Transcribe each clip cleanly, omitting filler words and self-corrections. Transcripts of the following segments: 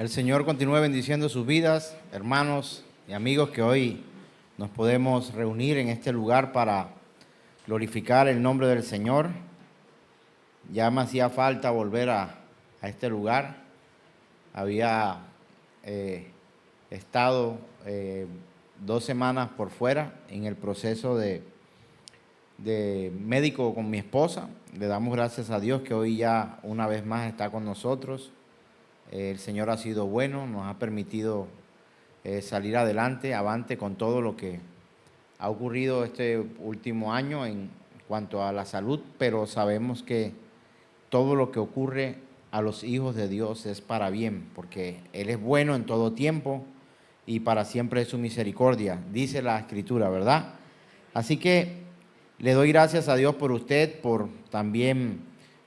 El Señor continúe bendiciendo sus vidas, hermanos y amigos, que hoy nos podemos reunir en este lugar para glorificar el nombre del Señor. Ya me hacía falta volver a este lugar. Había estado 2 semanas por fuera en el proceso de médico con mi esposa. Le damos gracias a Dios que hoy ya una vez más está con nosotros. El Señor ha sido bueno, nos ha permitido salir avante con todo lo que ha ocurrido este último año en cuanto a la salud, pero sabemos que todo lo que ocurre a los hijos de Dios es para bien, porque Él es bueno en todo tiempo y para siempre es su misericordia, dice la Escritura, ¿verdad? Así que le doy gracias a Dios por usted, por también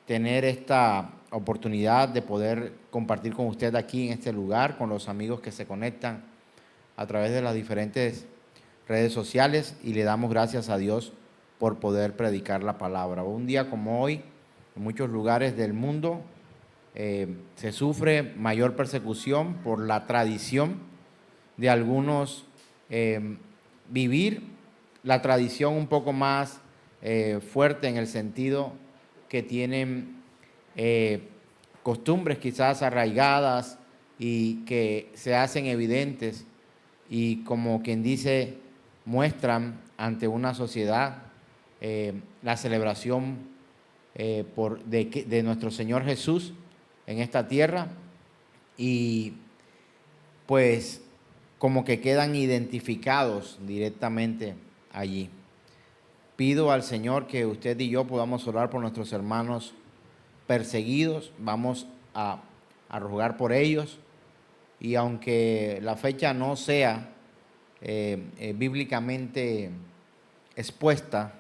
tener esta oportunidad de poder compartir con usted aquí en este lugar, con los amigos que se conectan a través de las diferentes redes sociales, y le damos gracias a Dios por poder predicar la palabra. Un día como hoy, en muchos lugares del mundo se sufre mayor persecución por la tradición de algunos vivir la tradición un poco más fuerte, en el sentido que tienen costumbres quizás arraigadas y que se hacen evidentes y, como quien dice, muestran ante una sociedad la celebración de nuestro Señor Jesús en esta tierra, y pues como que quedan identificados directamente allí. Pido al Señor que usted y yo podamos orar por nuestros hermanos perseguidos. Vamos a rogar por ellos, y aunque la fecha no sea bíblicamente expuesta,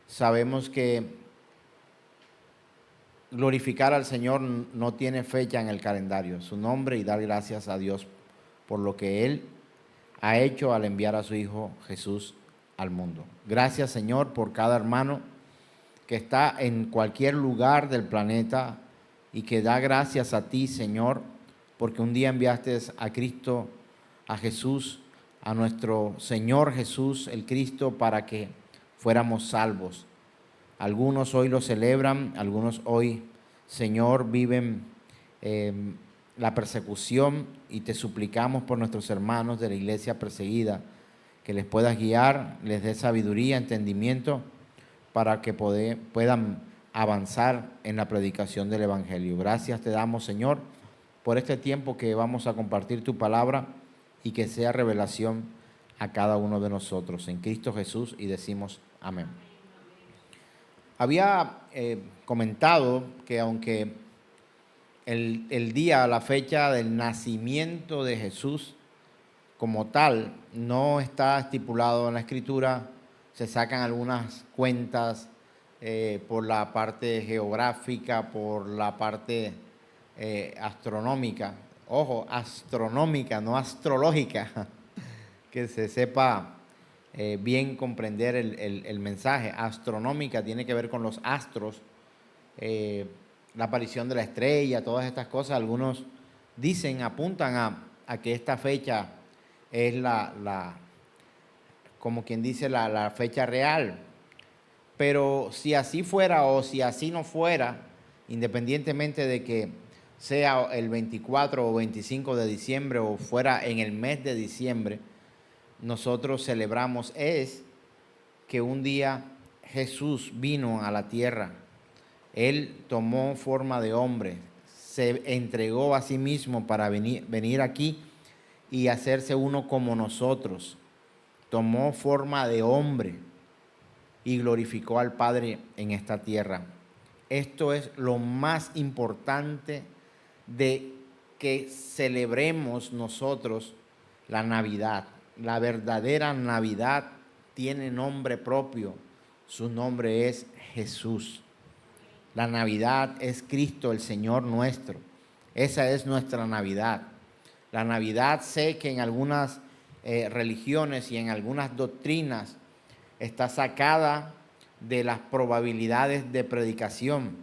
sabemos que glorificar al Señor no tiene fecha en el calendario, su nombre, y dar gracias a Dios por lo que Él ha hecho al enviar a su Hijo Jesús al mundo. Gracias, Señor, por cada hermano que está en cualquier lugar del planeta y que da gracias a ti, Señor, porque un día enviaste a Cristo, a Jesús, a nuestro Señor Jesús, el Cristo, para que fuéramos salvos. Algunos hoy lo celebran, algunos hoy, Señor, viven la persecución, y te suplicamos por nuestros hermanos de la iglesia perseguida, que les puedas guiar, les dé sabiduría, entendimiento, para que puedan avanzar en la predicación del Evangelio. Gracias te damos, Señor, por este tiempo que vamos a compartir tu palabra, y que sea revelación a cada uno de nosotros. En Cristo Jesús, y decimos amén. Había comentado que aunque el día, la fecha del nacimiento de Jesús como tal no está estipulado en la Escritura, se sacan algunas cuentas por la parte geográfica, por la parte astronómica. Ojo, astronómica, no astrológica, que se sepa bien comprender el mensaje. Astronómica tiene que ver con los astros, la aparición de la estrella, todas estas cosas. Algunos dicen, apuntan a que esta fecha es como quien dice, la fecha real. Pero si así fuera o si así no fuera, independientemente de que sea el 24 o 25 de diciembre o fuera en el mes de diciembre, nosotros celebramos es que un día Jesús vino a la tierra. Él tomó forma de hombre, se entregó a sí mismo para venir aquí y hacerse uno como nosotros. Tomó forma de hombre y glorificó al Padre en esta tierra. Esto es lo más importante de que celebremos nosotros la Navidad. La verdadera Navidad tiene nombre propio. Su nombre es Jesús. La Navidad es Cristo, el Señor nuestro. Esa es nuestra Navidad. La Navidad, sé que en algunas religiones y en algunas doctrinas está sacada de las probabilidades de predicación,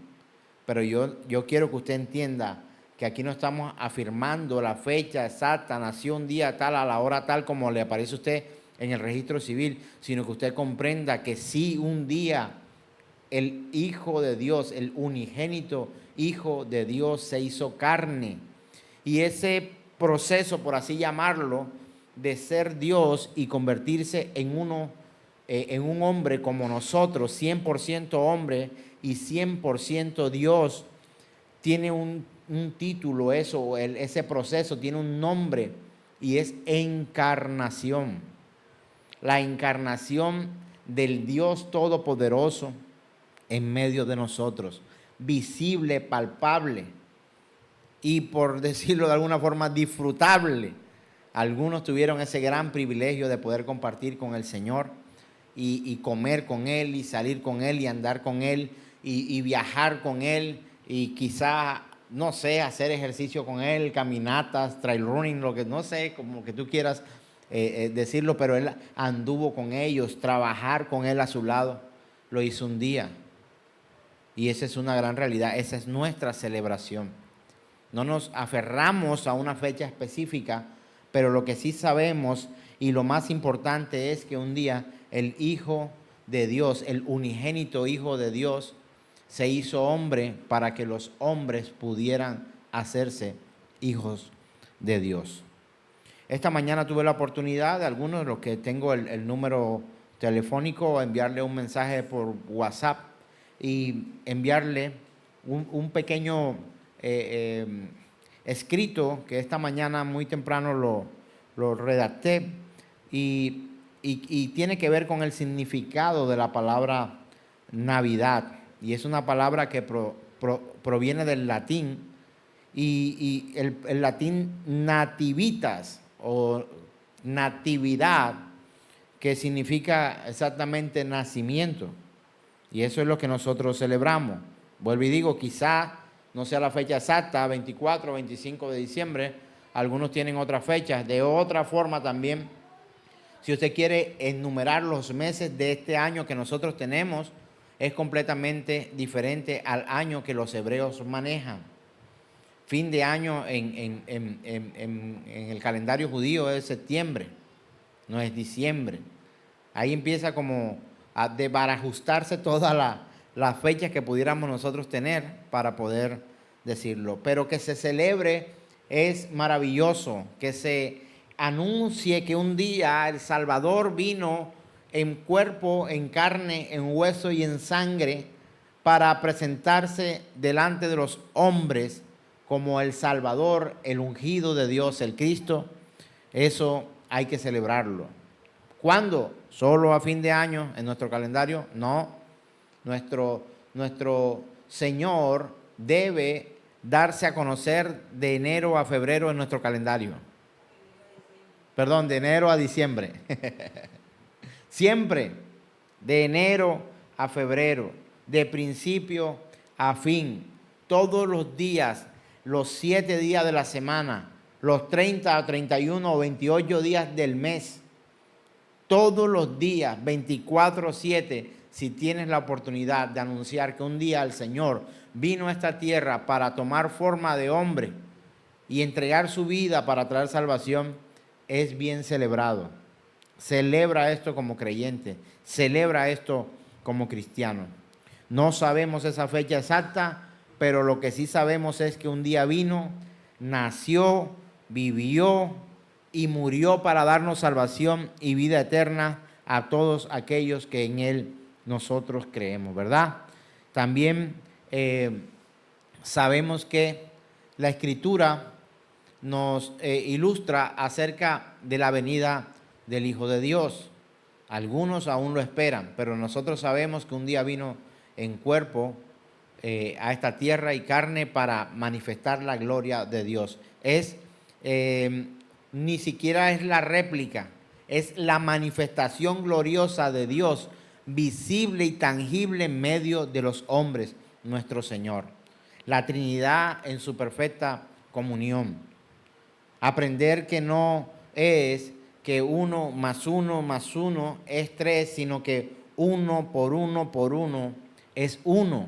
pero yo quiero que usted entienda que aquí no estamos afirmando la fecha exacta, nació un día tal, a la hora tal, como le aparece a usted en el registro civil, sino que usted comprenda que sí, un día el Hijo de Dios, el unigénito Hijo de Dios se hizo carne. Y ese proceso, por así llamarlo, de ser Dios y convertirse en en un hombre como nosotros, 100% hombre y 100% Dios, tiene un título, ese proceso tiene un nombre y es encarnación. La encarnación del Dios Todopoderoso en medio de nosotros, visible, palpable y, por decirlo de alguna forma, disfrutable. Algunos tuvieron ese gran privilegio de poder compartir con el Señor y comer con Él y salir con Él y andar con Él y viajar con Él y quizá, no sé, hacer ejercicio con Él, caminatas, trail running, lo que no sé, como que tú quieras decirlo, pero Él anduvo con ellos, trabajar con Él a su lado, lo hizo un día. Y esa es una gran realidad, esa es nuestra celebración. No nos aferramos a una fecha específica, pero lo que sí sabemos y lo más importante es que un día el Hijo de Dios, el unigénito Hijo de Dios, se hizo hombre para que los hombres pudieran hacerse hijos de Dios. Esta mañana tuve la oportunidad de algunos de los que tengo el número telefónico, enviarle un mensaje por WhatsApp y enviarle un pequeño escrito que esta mañana muy temprano lo redacté y tiene que ver con el significado de la palabra Navidad. Y es una palabra que proviene del latín y el latín nativitas o natividad, que significa exactamente nacimiento. Y eso es lo que nosotros celebramos. Vuelvo y digo, quizá no sea la fecha exacta, 24 o 25 de diciembre. Algunos tienen otras fechas. De otra forma también, si usted quiere enumerar los meses de este año que nosotros tenemos, es completamente diferente al año que los hebreos manejan. Fin de año en el calendario judío es septiembre, no es diciembre. Ahí empieza como a desbarajustarse todas las fechas que pudiéramos nosotros tener para poder decirlo. Pero que se celebre es maravilloso, que se anuncie que un día el Salvador vino en cuerpo, en carne, en hueso y en sangre para presentarse delante de los hombres como el Salvador, el ungido de Dios, el Cristo. Eso hay que celebrarlo. ¿Cuándo? ¿Solo a fin de año en nuestro calendario? No. Nuestro Señor debe darse a conocer de enero a febrero en nuestro calendario. Perdón, de enero a diciembre. Siempre de enero a febrero, de principio a fin, todos los días, los 7 días de la semana, los 30, 31 o 28 días del mes, todos los días, 24/7, si tienes la oportunidad de anunciar que un día el Señor vino a esta tierra para tomar forma de hombre y entregar su vida para traer salvación, es bien celebrado. Celebra esto como creyente, celebra esto como cristiano. No sabemos esa fecha exacta, pero lo que sí sabemos es que un día vino, nació, vivió y murió para darnos salvación y vida eterna a todos aquellos que en Él nosotros creemos, ¿verdad? También sabemos que la Escritura nos ilustra acerca de la venida del Hijo de Dios. Algunos aún lo esperan, pero nosotros sabemos que un día vino en cuerpo a esta tierra y carne para manifestar la gloria de Dios. Ni siquiera es la réplica, es la manifestación gloriosa de Dios, visible y tangible en medio de los hombres, nuestro Señor. La Trinidad en su perfecta comunión. Aprender que no es que 1 más 1 más 1 es 3, sino que 1 por 1 por 1 es 1.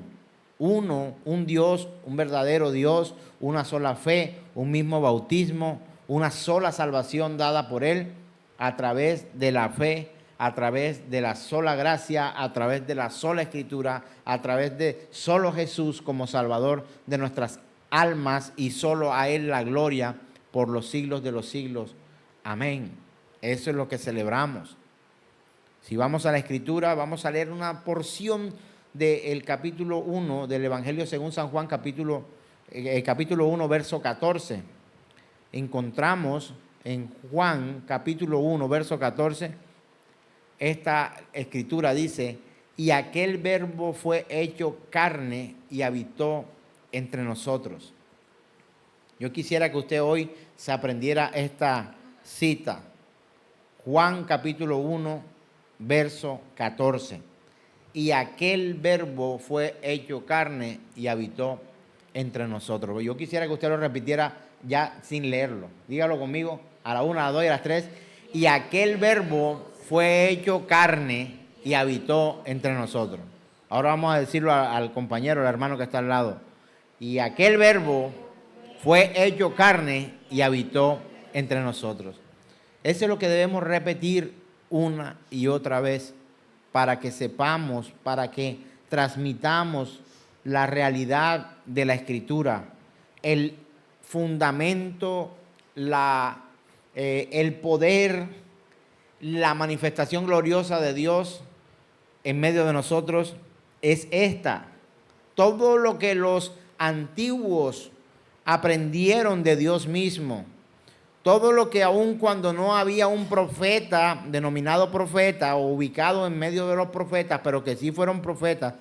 uno, un Dios, un verdadero Dios, una sola fe, un mismo bautismo, una sola salvación dada por Él a través de la fe, a través de la sola gracia, a través de la sola Escritura, a través de solo Jesús como Salvador de nuestras almas y solo a Él la gloria por los siglos de los siglos. Amén. Eso es lo que celebramos. Si vamos a la Escritura, vamos a leer una porción del capítulo 1 del Evangelio según San Juan, capítulo 1, verso 14. Encontramos en Juan, capítulo 1, verso 14, esta Escritura dice: y aquel Verbo fue hecho carne y habitó entre nosotros. Yo quisiera que usted hoy se aprendiera esta cita. Juan, capítulo 1, verso 14. Y aquel Verbo fue hecho carne y habitó entre nosotros. Yo quisiera que usted lo repitiera ya sin leerlo. Dígalo conmigo a la 1, a las 2 y a las 3. Y aquel Verbo fue hecho carne y habitó entre nosotros. Ahora vamos a decirlo al compañero, al hermano que está al lado. Y aquel Verbo fue hecho carne y habitó entre nosotros. Eso es lo que debemos repetir una y otra vez para que sepamos, para que transmitamos la realidad de la Escritura, el fundamento, el poder, la manifestación gloriosa de Dios en medio de nosotros es esta. Todo lo que los antiguos aprendieron de Dios mismo, todo lo que aun cuando no había un profeta, denominado profeta o ubicado en medio de los profetas, pero que sí fueron profetas,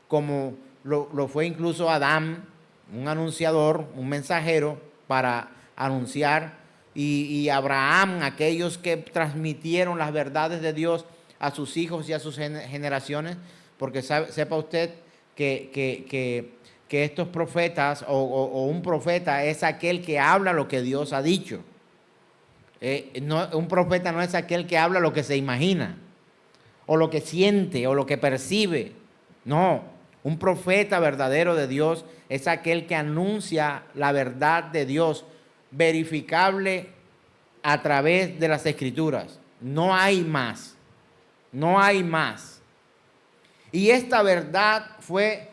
como lo fue incluso Adán, un anunciador, un mensajero para anunciar, y Abraham, aquellos que transmitieron las verdades de Dios a sus hijos y a sus generaciones, porque sepa usted que estos profetas o un profeta es aquel que habla lo que Dios ha dicho. Un profeta no es aquel que habla lo que se imagina, o lo que siente, o lo que percibe. No, un profeta verdadero de Dios es aquel que anuncia la verdad de Dios, verificable a través de las Escrituras. No hay más, no hay más. Y esta verdad fue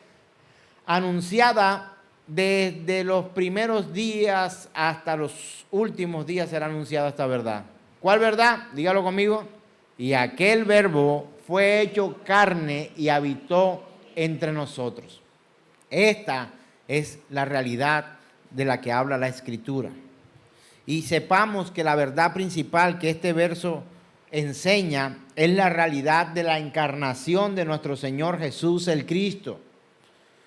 anunciada desde los primeros días hasta los últimos días. Será anunciada esta verdad. ¿Cuál verdad? Dígalo conmigo. Y aquel Verbo fue hecho carne y habitó entre nosotros. Esta es la realidad de la que habla la Escritura. Y sepamos que la verdad principal que este verso enseña es la realidad de la encarnación de nuestro Señor Jesús el Cristo.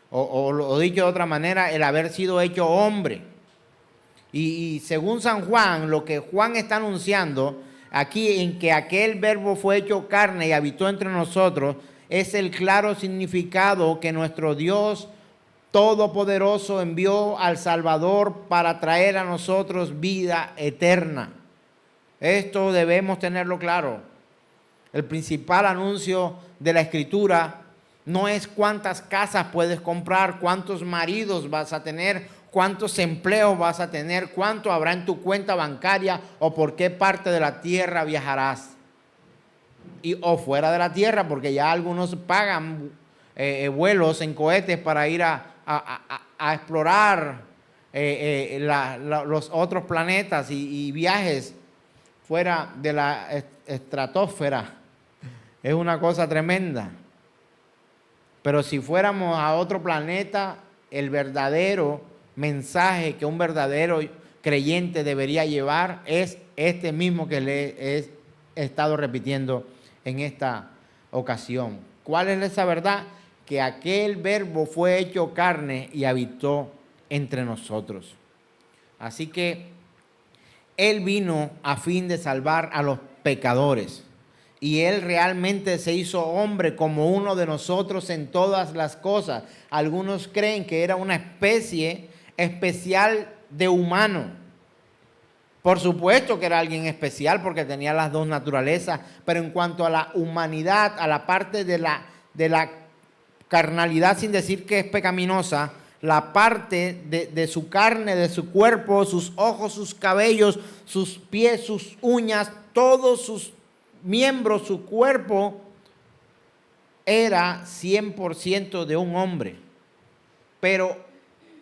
O dicho de otra manera, el haber sido hecho hombre. Y según San Juan, lo que Juan está anunciando aquí, en que aquel Verbo fue hecho carne y habitó entre nosotros, es el claro significado que nuestro Dios Todopoderoso envió al Salvador para traer a nosotros vida eterna. Esto debemos tenerlo claro. El principal anuncio de la Escritura no es cuántas casas puedes comprar, cuántos maridos vas a tener, cuántos empleos vas a tener, cuánto habrá en tu cuenta bancaria o por qué parte de la tierra viajarás. O fuera de la tierra, porque ya algunos pagan vuelos en cohetes para ir a explorar los otros planetas y viajes fuera de la estratosfera. Es una cosa tremenda. Pero si fuéramos a otro planeta, el verdadero mensaje que un verdadero creyente debería llevar es este mismo que le he estado repitiendo en esta ocasión. ¿Cuál es esa verdad? Que aquel Verbo fue hecho carne y habitó entre nosotros. Así que Él vino a fin de salvar a los pecadores. Y Él realmente se hizo hombre como uno de nosotros en todas las cosas. Algunos creen que era una especie especial de humano. Por supuesto que era alguien especial porque tenía las dos naturalezas, pero en cuanto a la humanidad, a la parte de la carnalidad sin decir que es pecaminosa, la parte de su carne, de su cuerpo, sus ojos, sus cabellos, sus pies, sus uñas, todos sus miembros, su cuerpo, era 100% de un hombre. Pero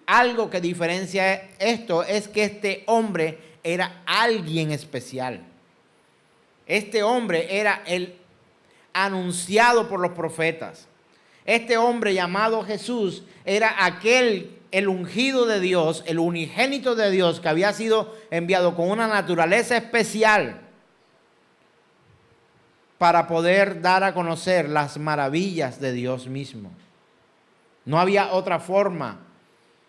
algo que diferencia esto es que este hombre era alguien especial. Este hombre era el anunciado por los profetas. Este hombre llamado Jesús era el ungido de Dios, el unigénito de Dios, que había sido enviado con una naturaleza especial para poder dar a conocer las maravillas de Dios mismo. No había otra forma,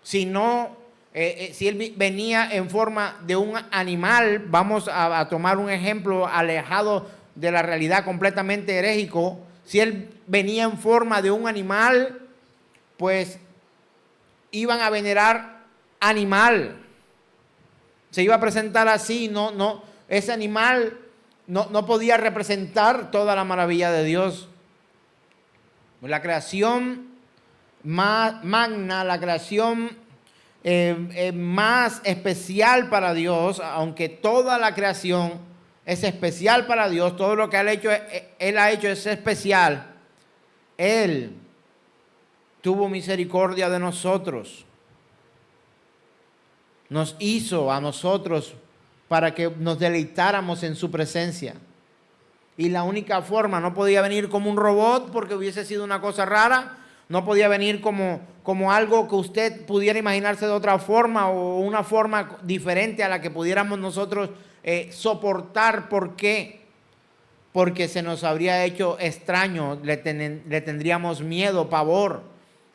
sino si él venía en forma de un animal, vamos a tomar un ejemplo alejado de la realidad, completamente herético. Si él venía en forma de un animal, pues iban a venerar animal. Se iba a presentar así, ese animal no podía representar toda la maravilla de Dios. La creación magna, la creación más especial para Dios, aunque toda la creación es especial para Dios, todo lo que Él ha hecho es especial. Él tuvo misericordia de nosotros. Nos hizo a nosotros para que nos deleitáramos en su presencia. Y la única forma, no podía venir como un robot porque hubiese sido una cosa rara, no podía venir como algo que usted pudiera imaginarse de otra forma o una forma diferente a la que pudiéramos nosotros soportar. ¿Por qué? Porque se nos habría hecho extraño, le tendríamos miedo, pavor.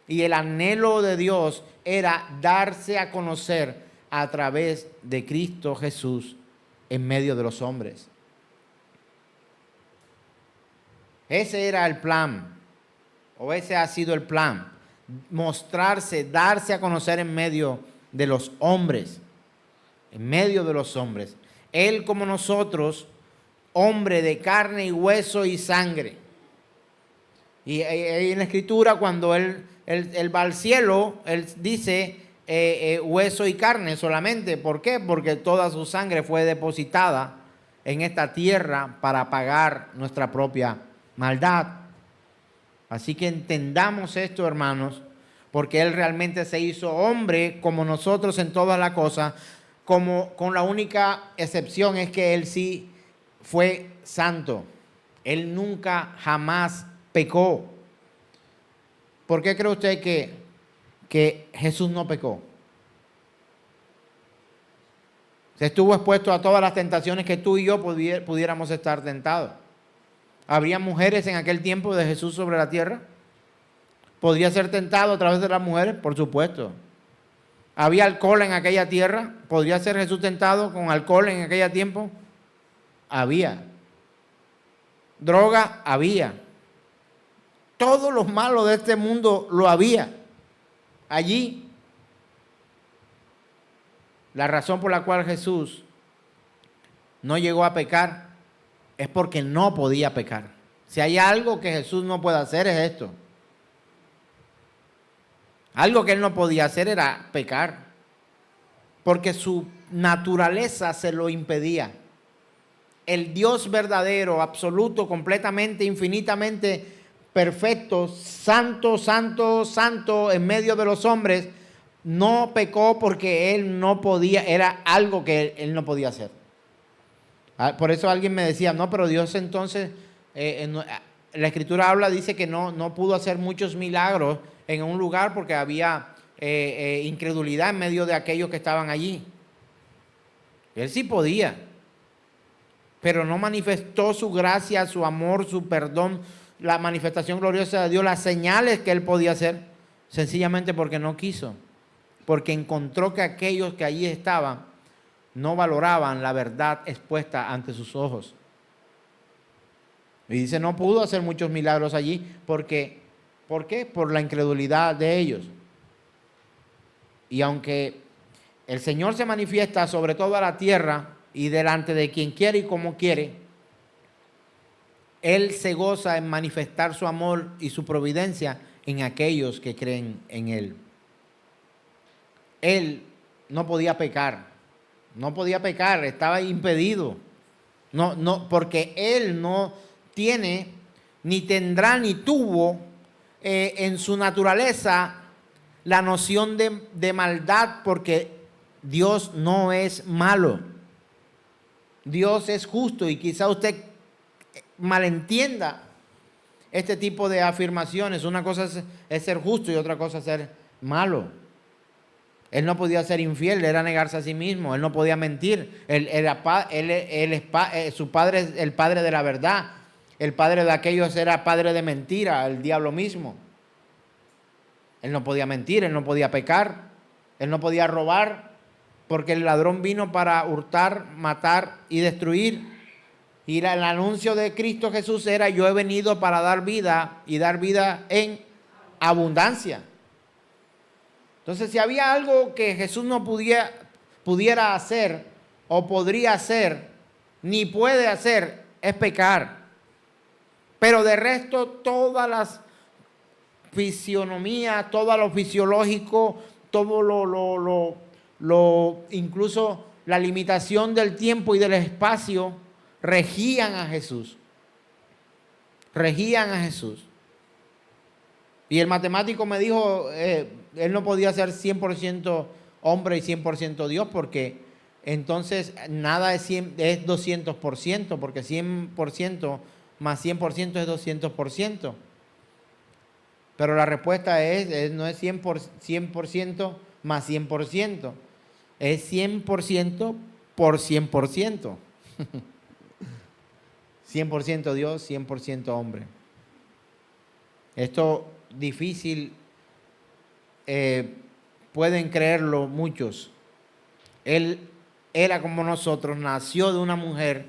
Y el anhelo de Dios era darse a conocer a través de Cristo Jesús en medio de los hombres. Ese era el plan, o ese ha sido el plan, mostrarse, darse a conocer en medio de los hombres, en medio de los hombres. Él como nosotros, hombre de carne y hueso y sangre. Y en la Escritura, cuando él va al cielo, él dice hueso y carne solamente. ¿Por qué? Porque toda su sangre fue depositada en esta tierra para pagar nuestra propia maldad. Así que entendamos esto, hermanos, porque Él realmente se hizo hombre como nosotros en todas las cosas, con la única excepción es que Él sí fue santo. Él nunca, jamás pecó. ¿Por qué cree usted que Jesús no pecó? Se estuvo expuesto a todas las tentaciones que tú y yo pudiéramos estar tentados. ¿Habría mujeres en aquel tiempo de Jesús sobre la tierra? ¿Podría ser tentado a través de las mujeres? Por supuesto. ¿Había alcohol en aquella tierra? ¿Podría ser Jesús tentado con alcohol en aquel tiempo? Había. Droga, había. Todo lo malo de este mundo lo había allí. La razón por la cual Jesús no llegó a pecar es porque no podía pecar. Si hay algo que Jesús no puede hacer es esto. Algo que Él no podía hacer era pecar, porque su naturaleza se lo impedía. El Dios verdadero, absoluto, completamente, infinitamente perfecto, santo, santo, santo en medio de los hombres, no pecó porque Él no podía, era algo que Él no podía hacer. Por eso alguien me decía, no, pero Dios entonces, la Escritura dice que no pudo hacer muchos milagros en un lugar porque había incredulidad en medio de aquellos que estaban allí. Él sí podía, pero no manifestó su gracia, su amor, su perdón, la manifestación gloriosa de Dios, las señales que Él podía hacer, sencillamente porque no quiso, porque encontró que aquellos que allí estaban no valoraban la verdad expuesta ante sus ojos. Y dice, no pudo hacer muchos milagros allí porque, ¿por qué? Por la incredulidad de ellos. Y aunque el Señor se manifiesta sobre toda la tierra y delante de quien quiere y como quiere, Él se goza en manifestar su amor y su providencia en aquellos que creen en Él. Él no podía pecar, estaba impedido. No, porque Él no tiene, ni tendrá, ni tuvo en su naturaleza la noción de maldad, porque Dios no es malo. Dios es justo, y quizá usted malentienda este tipo de afirmaciones. Una cosa es ser justo y otra cosa es ser malo. Él no podía ser infiel, era negarse a sí mismo. Él no podía mentir. Su padre es el padre de la verdad. El padre de aquellos era padre de mentira, el diablo mismo. Él no podía mentir, él no podía pecar, él no podía robar, porque el ladrón vino para hurtar, matar y destruir. Y el anuncio de Cristo Jesús era: yo he venido para dar vida, y dar vida en abundancia. Entonces, si había algo que Jesús no pudiera hacer, o podría hacer, ni puede hacer, es pecar. Pero de resto, todas las fisionomías, todo lo fisiológico, todo incluso la limitación del tiempo y del espacio, regían a Jesús. Regían a Jesús. Y el matemático me dijo, él no podía ser 100% hombre y 100% Dios, porque entonces nada es 200%, porque 100% más 100% es 200%. Pero la respuesta no es 100% más 100%, es 100% por 100%. 100% Dios, 100% hombre. Esto difícil, pueden creerlo muchos. Él era como nosotros, nació de una mujer,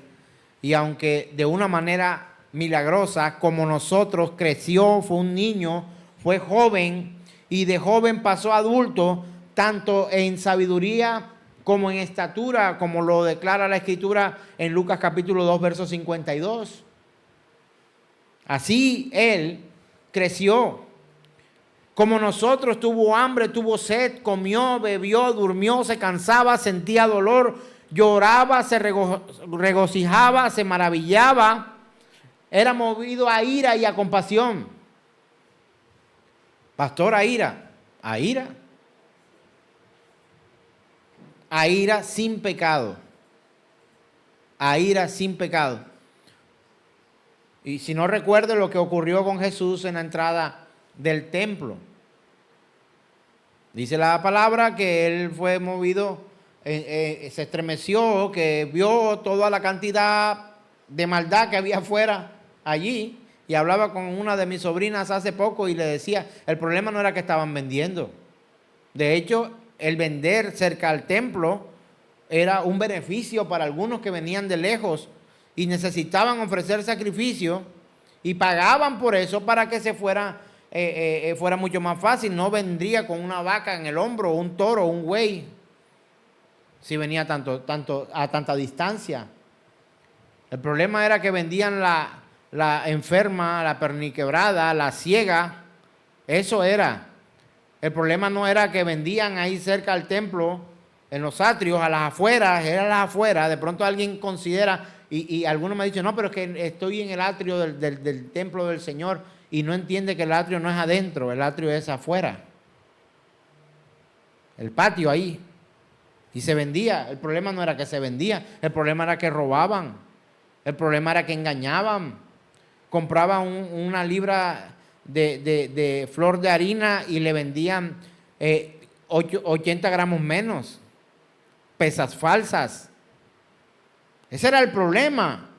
y aunque de una manera milagrosa, como nosotros, creció, fue un niño, fue joven, y de joven pasó a adulto, tanto en sabiduría como en estatura, como lo declara la Escritura en Lucas capítulo 2, verso 52. Así Él creció. Como nosotros, tuvo hambre, tuvo sed, comió, bebió, durmió, se cansaba, sentía dolor, lloraba, se regocijaba, se maravillaba. Era movido a ira y a compasión. Pastor, a ira. A ira. A ira sin pecado. A ira sin pecado. Y si no recuerdo lo que ocurrió con Jesús en la entrada del templo. Dice la palabra que él fue movido, se estremeció, que vio toda la cantidad de maldad que había afuera allí. Y hablaba con una de mis sobrinas hace poco y le decía, el problema no era que estaban vendiendo. De hecho, el vender cerca al templo era un beneficio para algunos que venían de lejos y necesitaban ofrecer sacrificio, y pagaban por eso para que se fuera mucho más fácil. No vendría con una vaca en el hombro, un toro, un buey, si venía a tanta distancia. El problema era que vendían la enferma, la perniquebrada, la ciega. Eso era. El problema no era que vendían ahí cerca al templo, en los atrios, a las afueras, era a las afueras. De pronto alguien considera, y algunos me han dicho, no, pero es que estoy en el atrio del templo del Señor, y no entiende que el atrio no es adentro, el atrio es afuera. El patio ahí. Y se vendía. El problema no era que se vendía, el problema era que robaban. El problema era que engañaban. Compraban una libra de flor de harina y le vendían 80 gramos menos. Pesas falsas. Ese era el problema.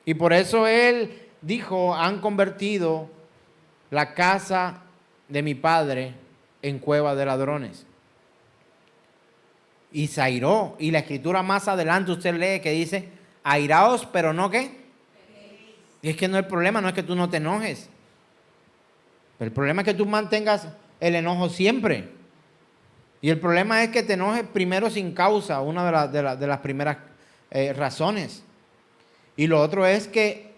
Y por eso él dijo, han convertido la casa de mi padre en cueva de ladrones. Y se airó. Y la Escritura más adelante usted lee que dice, airaos, pero no ¿qué? Y es que no, el problema no es que tú no te enojes. El problema es que tú mantengas el enojo siempre. Y el problema es que te enojes primero sin causa, una de las primeras razones. Y lo otro es que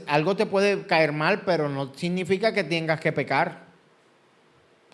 algo te puede caer mal, pero no significa que tengas que pecar.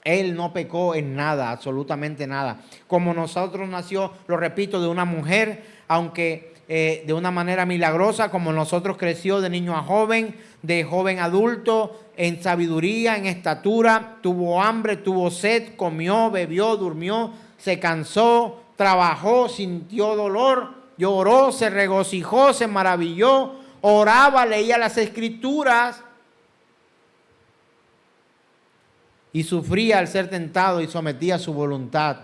Él no pecó en nada, absolutamente nada. Como nosotros nació, lo repito, de una mujer, aunque de una manera milagrosa, como nosotros creció de niño a joven, de joven a adulto, en sabiduría, en estatura, tuvo hambre, tuvo sed, comió, bebió, durmió, se cansó, trabajó, sintió dolor, lloró, se regocijó, se maravilló, oraba, leía las escrituras y sufría al ser tentado y sometía su voluntad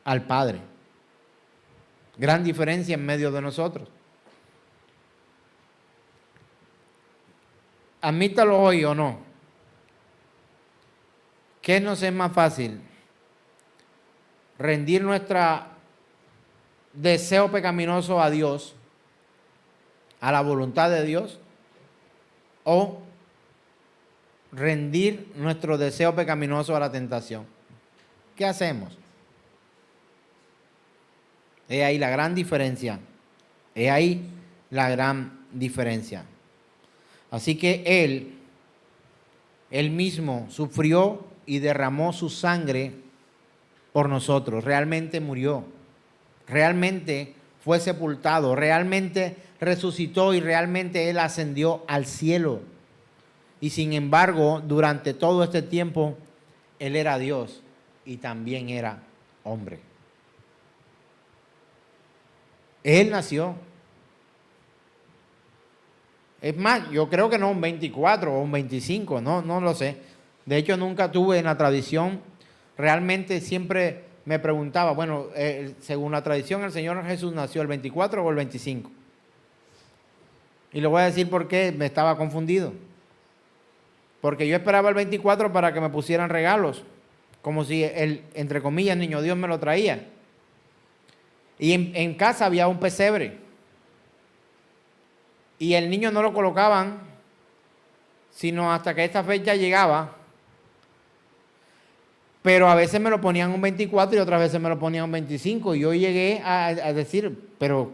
al Padre. Gran diferencia en medio de nosotros. Admítalo hoy o no. ¿Qué nos es más fácil? ¿Rendir nuestro deseo pecaminoso a Dios, a la voluntad de Dios? ¿O rendir nuestro deseo pecaminoso a la tentación? ¿Qué hacemos? Es ahí la gran diferencia. Es ahí la gran diferencia. Así que Él mismo sufrió y derramó su sangre por nosotros. Realmente murió. Realmente fue sepultado. Realmente resucitó y realmente Él ascendió al cielo. Y sin embargo, durante todo este tiempo, Él era Dios y también era hombre. Él nació. Es más, yo creo que no un 24 o un 25, no lo sé. De hecho, nunca tuve en la tradición, realmente siempre me preguntaba, bueno, según la tradición, el Señor Jesús nació el 24 o el 25. Y le voy a decir por qué me estaba confundido. Porque yo esperaba el 24 para que me pusieran regalos, como si el, entre comillas, niño Dios me lo traía. Y en casa había un pesebre. Y el niño no lo colocaban, sino hasta que esta fecha llegaba. Pero a veces me lo ponían un 24 y otras veces me lo ponían un 25. Y yo llegué a decir, pero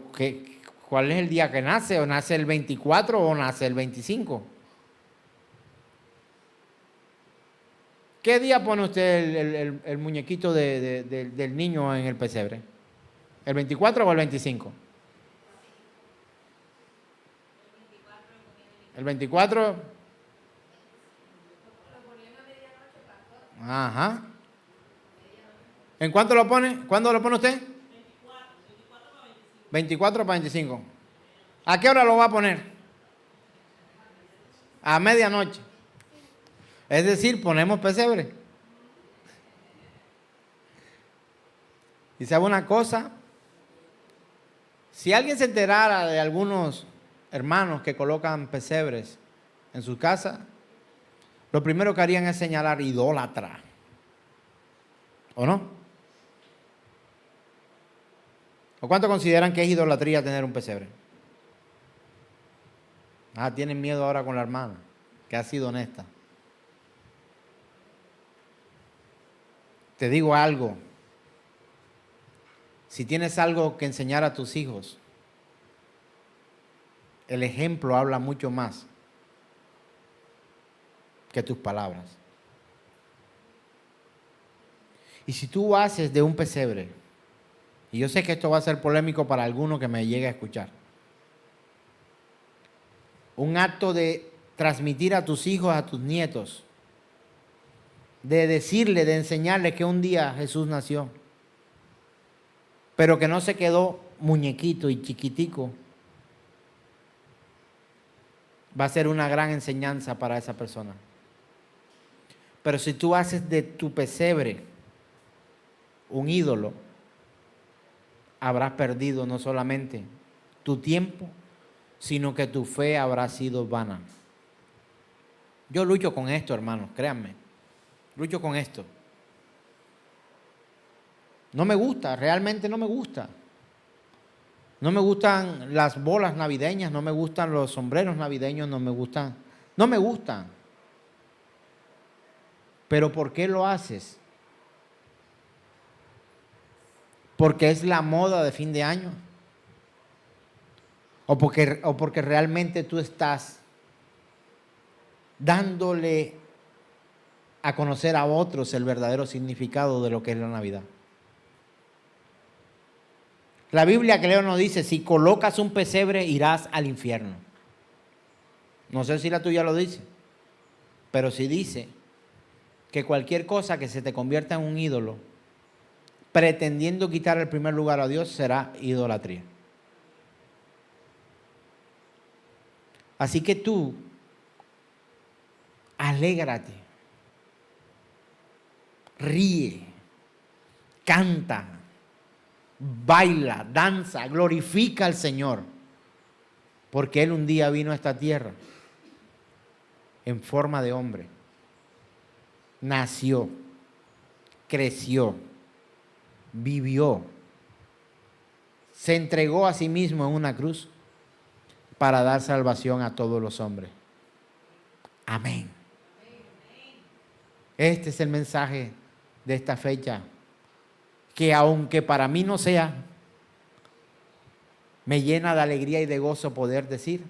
¿cuál es el día que nace? ¿O nace el 24 o nace el 25? ¿Qué día pone usted el muñequito del niño en el pesebre? ¿El 24 o el 25? El 24. Ajá. ¿En cuánto lo pone? ¿Cuándo lo pone usted? 24 para 25. ¿A qué hora lo va a poner? A medianoche. Es decir, ponemos pesebre. Y sabe una cosa, si alguien se enterara de algunos hermanos que colocan pesebres en su casa, lo primero que harían es señalar idólatra. ¿O no? ¿O cuánto consideran que es idolatría tener un pesebre? Ah, tienen miedo ahora con la hermana, que ha sido honesta. Te digo algo. Si tienes algo que enseñar a tus hijos, el ejemplo habla mucho más que tus palabras. Y si tú haces de un pesebre, y yo sé que esto va a ser polémico para alguno que me llegue a escuchar, un acto de transmitir a tus hijos, a tus nietos, de decirle, de enseñarles que un día Jesús nació, pero que no se quedó muñequito y chiquitico, va a ser una gran enseñanza para esa persona. Pero si tú haces de tu pesebre un ídolo, habrás perdido no solamente tu tiempo, sino que tu fe habrá sido vana. Yo lucho con esto, hermanos, créanme. Lucho con esto. No me gusta, realmente no me gusta. No me gustan las bolas navideñas, no me gustan los sombreros navideños, no me gustan. No me gustan. Pero ¿por qué lo haces? ¿Porque es la moda de fin de año? ¿O porque realmente tú estás dándole a conocer a otros el verdadero significado de lo que es la Navidad. La Biblia, creo, nos dice, si colocas un pesebre, irás al infierno. No sé si la tuya lo dice, pero sí dice que cualquier cosa que se te convierta en un ídolo, pretendiendo quitar el primer lugar a Dios, será idolatría. Así que tú, alégrate, ríe, canta, baila, danza, glorifica al Señor, porque Él un día vino a esta tierra en forma de hombre, nació, creció, vivió, se entregó a sí mismo en una cruz para dar salvación a todos los hombres. Amén. Este es el mensaje de esta fecha, que aunque para mí no sea, me llena de alegría y de gozo poder decir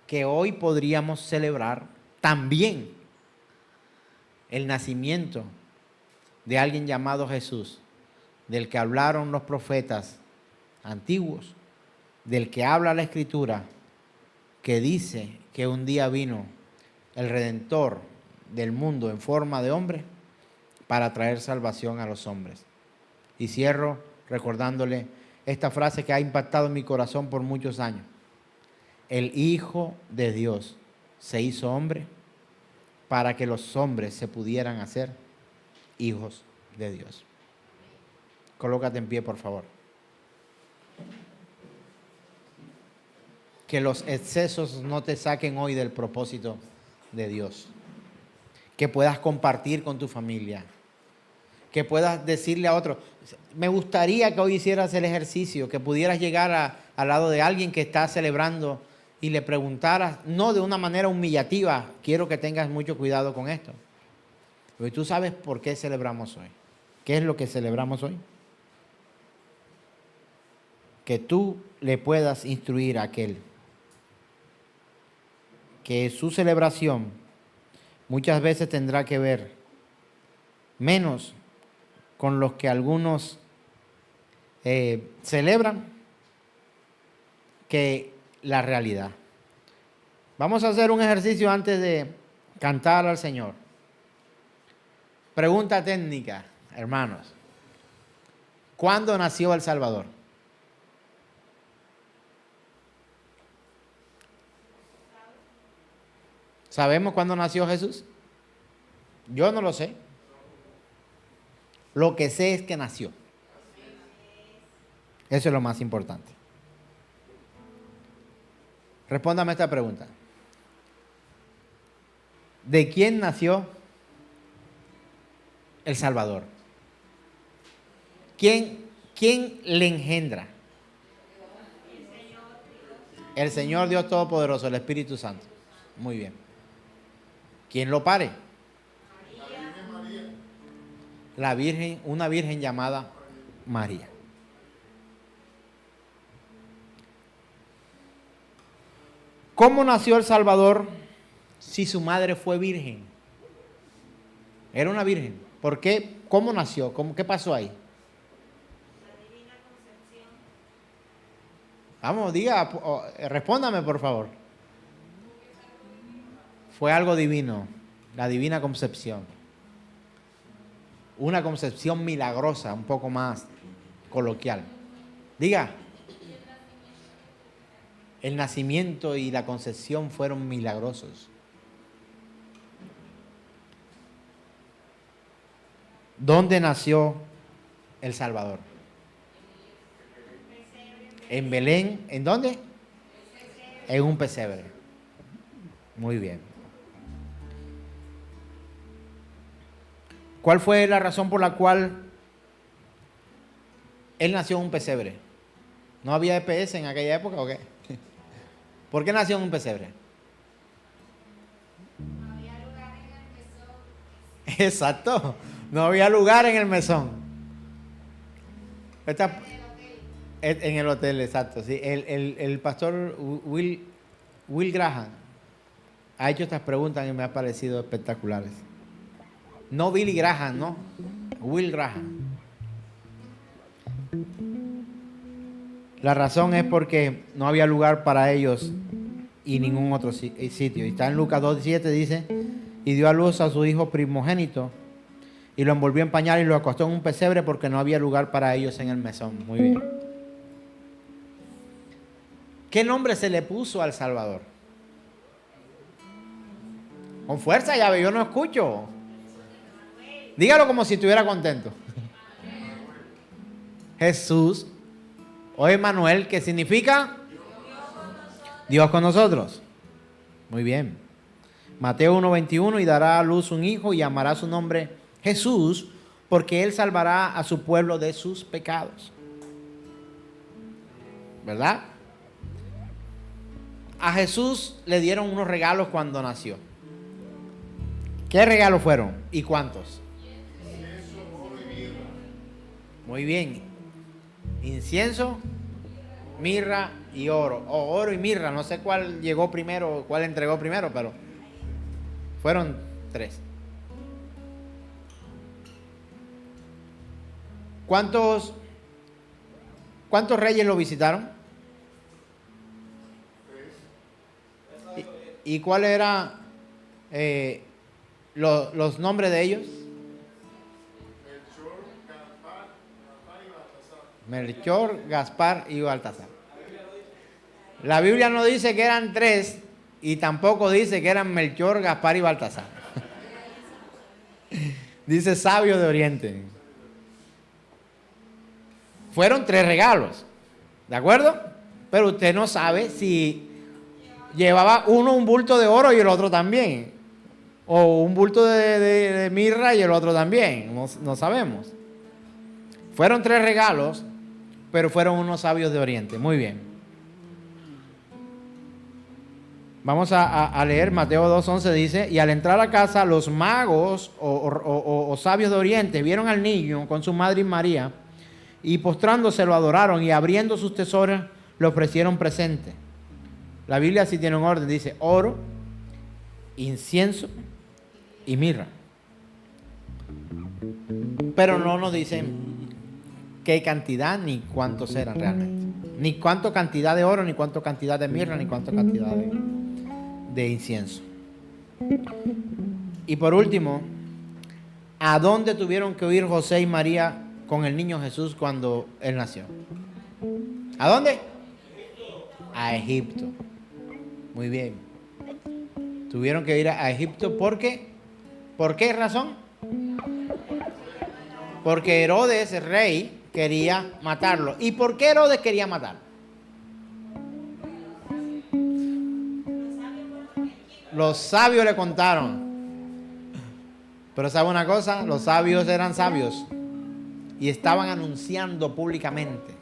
que hoy podríamos celebrar también el nacimiento de alguien llamado Jesús, del que hablaron los profetas antiguos, del que habla la Escritura, que dice que un día vino el Redentor del mundo en forma de hombre para traer salvación a los hombres. Y cierro recordándole esta frase que ha impactado mi corazón por muchos años. El Hijo de Dios se hizo hombre para que los hombres se pudieran hacer hijos de Dios. Colócate en pie, por favor. Que los excesos no te saquen hoy del propósito de Dios. Que puedas compartir con tu familia. Que puedas decirle a otro, me gustaría que hoy hicieras el ejercicio, que pudieras llegar al lado de alguien que está celebrando y le preguntaras, no de una manera humillativa, quiero que tengas mucho cuidado con esto. Porque tú sabes por qué celebramos hoy. ¿Qué es lo que celebramos hoy? Que tú le puedas instruir a aquel que su celebración muchas veces tendrá que ver menos con los que algunos celebran que la realidad. Vamos a hacer un ejercicio antes de cantar al Señor. Pregunta técnica, hermanos. ¿Cuándo nació El Salvador? ¿Sabemos cuándo nació Jesús? Yo no lo sé. Lo que sé es que nació. Eso es lo más importante. Respóndame esta pregunta. ¿De quién nació El Salvador? ¿Quién le engendra? El Señor Dios Todopoderoso, el Espíritu Santo. Muy bien. ¿Quién lo pare? La Virgen, una Virgen llamada María. ¿Cómo nació El Salvador si su madre fue virgen? Era una virgen. ¿Por qué? ¿Cómo nació? ¿Qué pasó ahí? La divina concepción. Vamos, diga, respóndame por favor. Fue algo divino, la divina concepción. Una concepción milagrosa, un poco más coloquial. Diga. El nacimiento y la concepción fueron milagrosos. ¿Dónde nació El Salvador? En Belén. ¿En dónde? En un pesebre. Muy bien. ¿Cuál fue la razón por la cual él nació en un pesebre? ¿No había EPS en aquella época o qué? ¿Por qué nació en un pesebre? No había lugar en el mesón. Exacto. No había lugar en el mesón. En el hotel, exacto. Sí. El pastor Will Graham ha hecho estas preguntas y me han parecido espectaculares. No Billy Graham, no. Will Graham. La razón es porque no había lugar para ellos y ningún otro sitio. Y está en Lucas 2:17, dice, y dio a luz a su hijo primogénito y lo envolvió en pañal y lo acostó en un pesebre porque no había lugar para ellos en el mesón. Muy bien. ¿Qué nombre se le puso al Salvador? Con fuerza, ya ve, yo no escucho. Dígalo como si estuviera contento. Jesús o Emmanuel, que significa Dios con nosotros. Muy bien. Mateo 1:21, y dará a luz un hijo y llamará su nombre Jesús, porque él salvará a su pueblo de sus pecados. ¿Verdad? A Jesús le dieron unos regalos cuando nació. ¿Qué regalos fueron y cuántos? Muy bien. Incienso, mirra y oro. O oro y mirra, no sé cuál llegó primero, cuál entregó primero, pero fueron 3. ¿Cuántos reyes lo visitaron? ¿Y cuál era los nombres de ellos? Melchor, Gaspar y Baltasar. La Biblia no dice que eran 3 y tampoco dice que eran Melchor, Gaspar y Baltasar. Dice sabio de Oriente. Fueron 3 regalos, ¿de acuerdo? Pero usted no sabe si llevaba uno un bulto de oro y el otro también, o un bulto de mirra y el otro también, no sabemos. Fueron 3 regalos, pero fueron unos sabios de Oriente. Muy bien. Vamos a leer Mateo 2:11, dice, y al entrar a casa los magos o sabios de Oriente vieron al niño con su madre y María, y postrándose lo adoraron, y abriendo sus tesoros le ofrecieron presente. La Biblia sí tiene un orden, dice oro, incienso y mirra. Pero no nos dicen qué cantidad ni cuántos eran realmente. Ni cuánto cantidad de oro, ni cuánto cantidad de mirra, ni cuánto cantidad de incienso. Y por último, ¿a dónde tuvieron que huir José y María con el niño Jesús cuando él nació? ¿A dónde? A Egipto. Muy bien. Tuvieron que ir a Egipto porque, ¿por qué razón? Porque Herodes, el rey, quería matarlo. ¿Y por qué Herodes quería matarlo? Los sabios le contaron. Pero ¿sabe una cosa? Los sabios eran sabios y estaban anunciando públicamente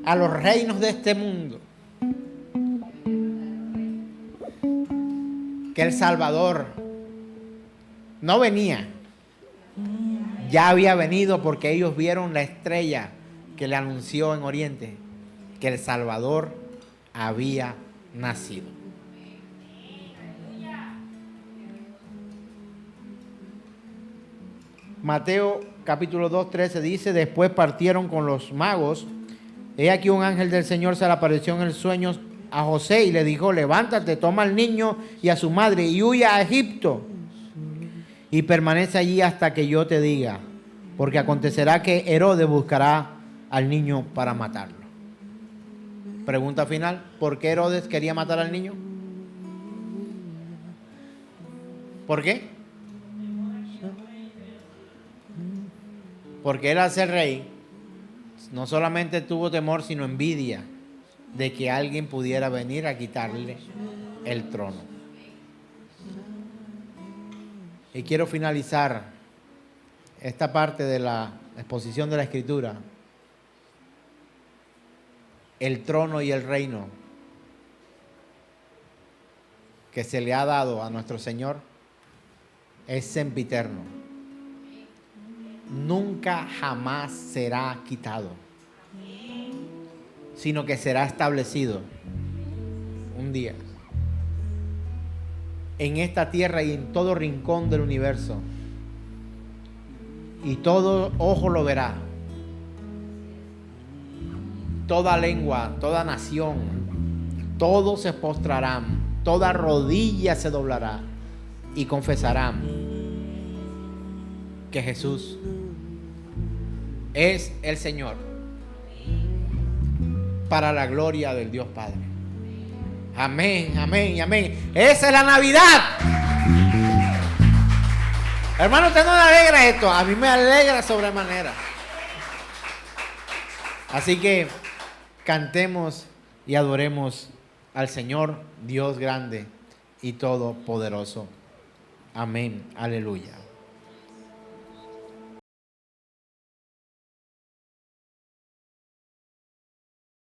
a los reinos de este mundo que el Salvador no venía, ya había venido, porque ellos vieron la estrella que le anunció en Oriente que el Salvador había nacido. Mateo capítulo 2:13 dice, después partieron con los magos. He aquí un ángel del Señor se le apareció en el sueño a José y le dijo, levántate, toma al niño y a su madre y huye a Egipto y permanece allí hasta que yo te diga, porque acontecerá que Herodes buscará al niño para matarlo. Pregunta final, ¿por qué Herodes quería matar al niño? ¿Por qué? Porque él, al ser rey, no solamente tuvo temor, sino envidia de que alguien pudiera venir a quitarle el trono. Y quiero finalizar esta parte de la exposición de la Escritura. El trono y el reino que se le ha dado a nuestro Señor es sempiterno. Nunca jamás será quitado, sino que será establecido un día. en esta tierra y en todo rincón del universo. Y todo ojo lo verá. Toda lengua, toda nación, todos se postrarán, toda rodilla se doblará y confesarán que Jesús es el Señor, para la gloria del Dios Padre. Amén, amén y amén. Esa es la Navidad. Hermano, ¿usted no le alegra esto? A mí me alegra sobremanera. Así que cantemos y adoremos al Señor, Dios grande y todopoderoso. Amén, aleluya.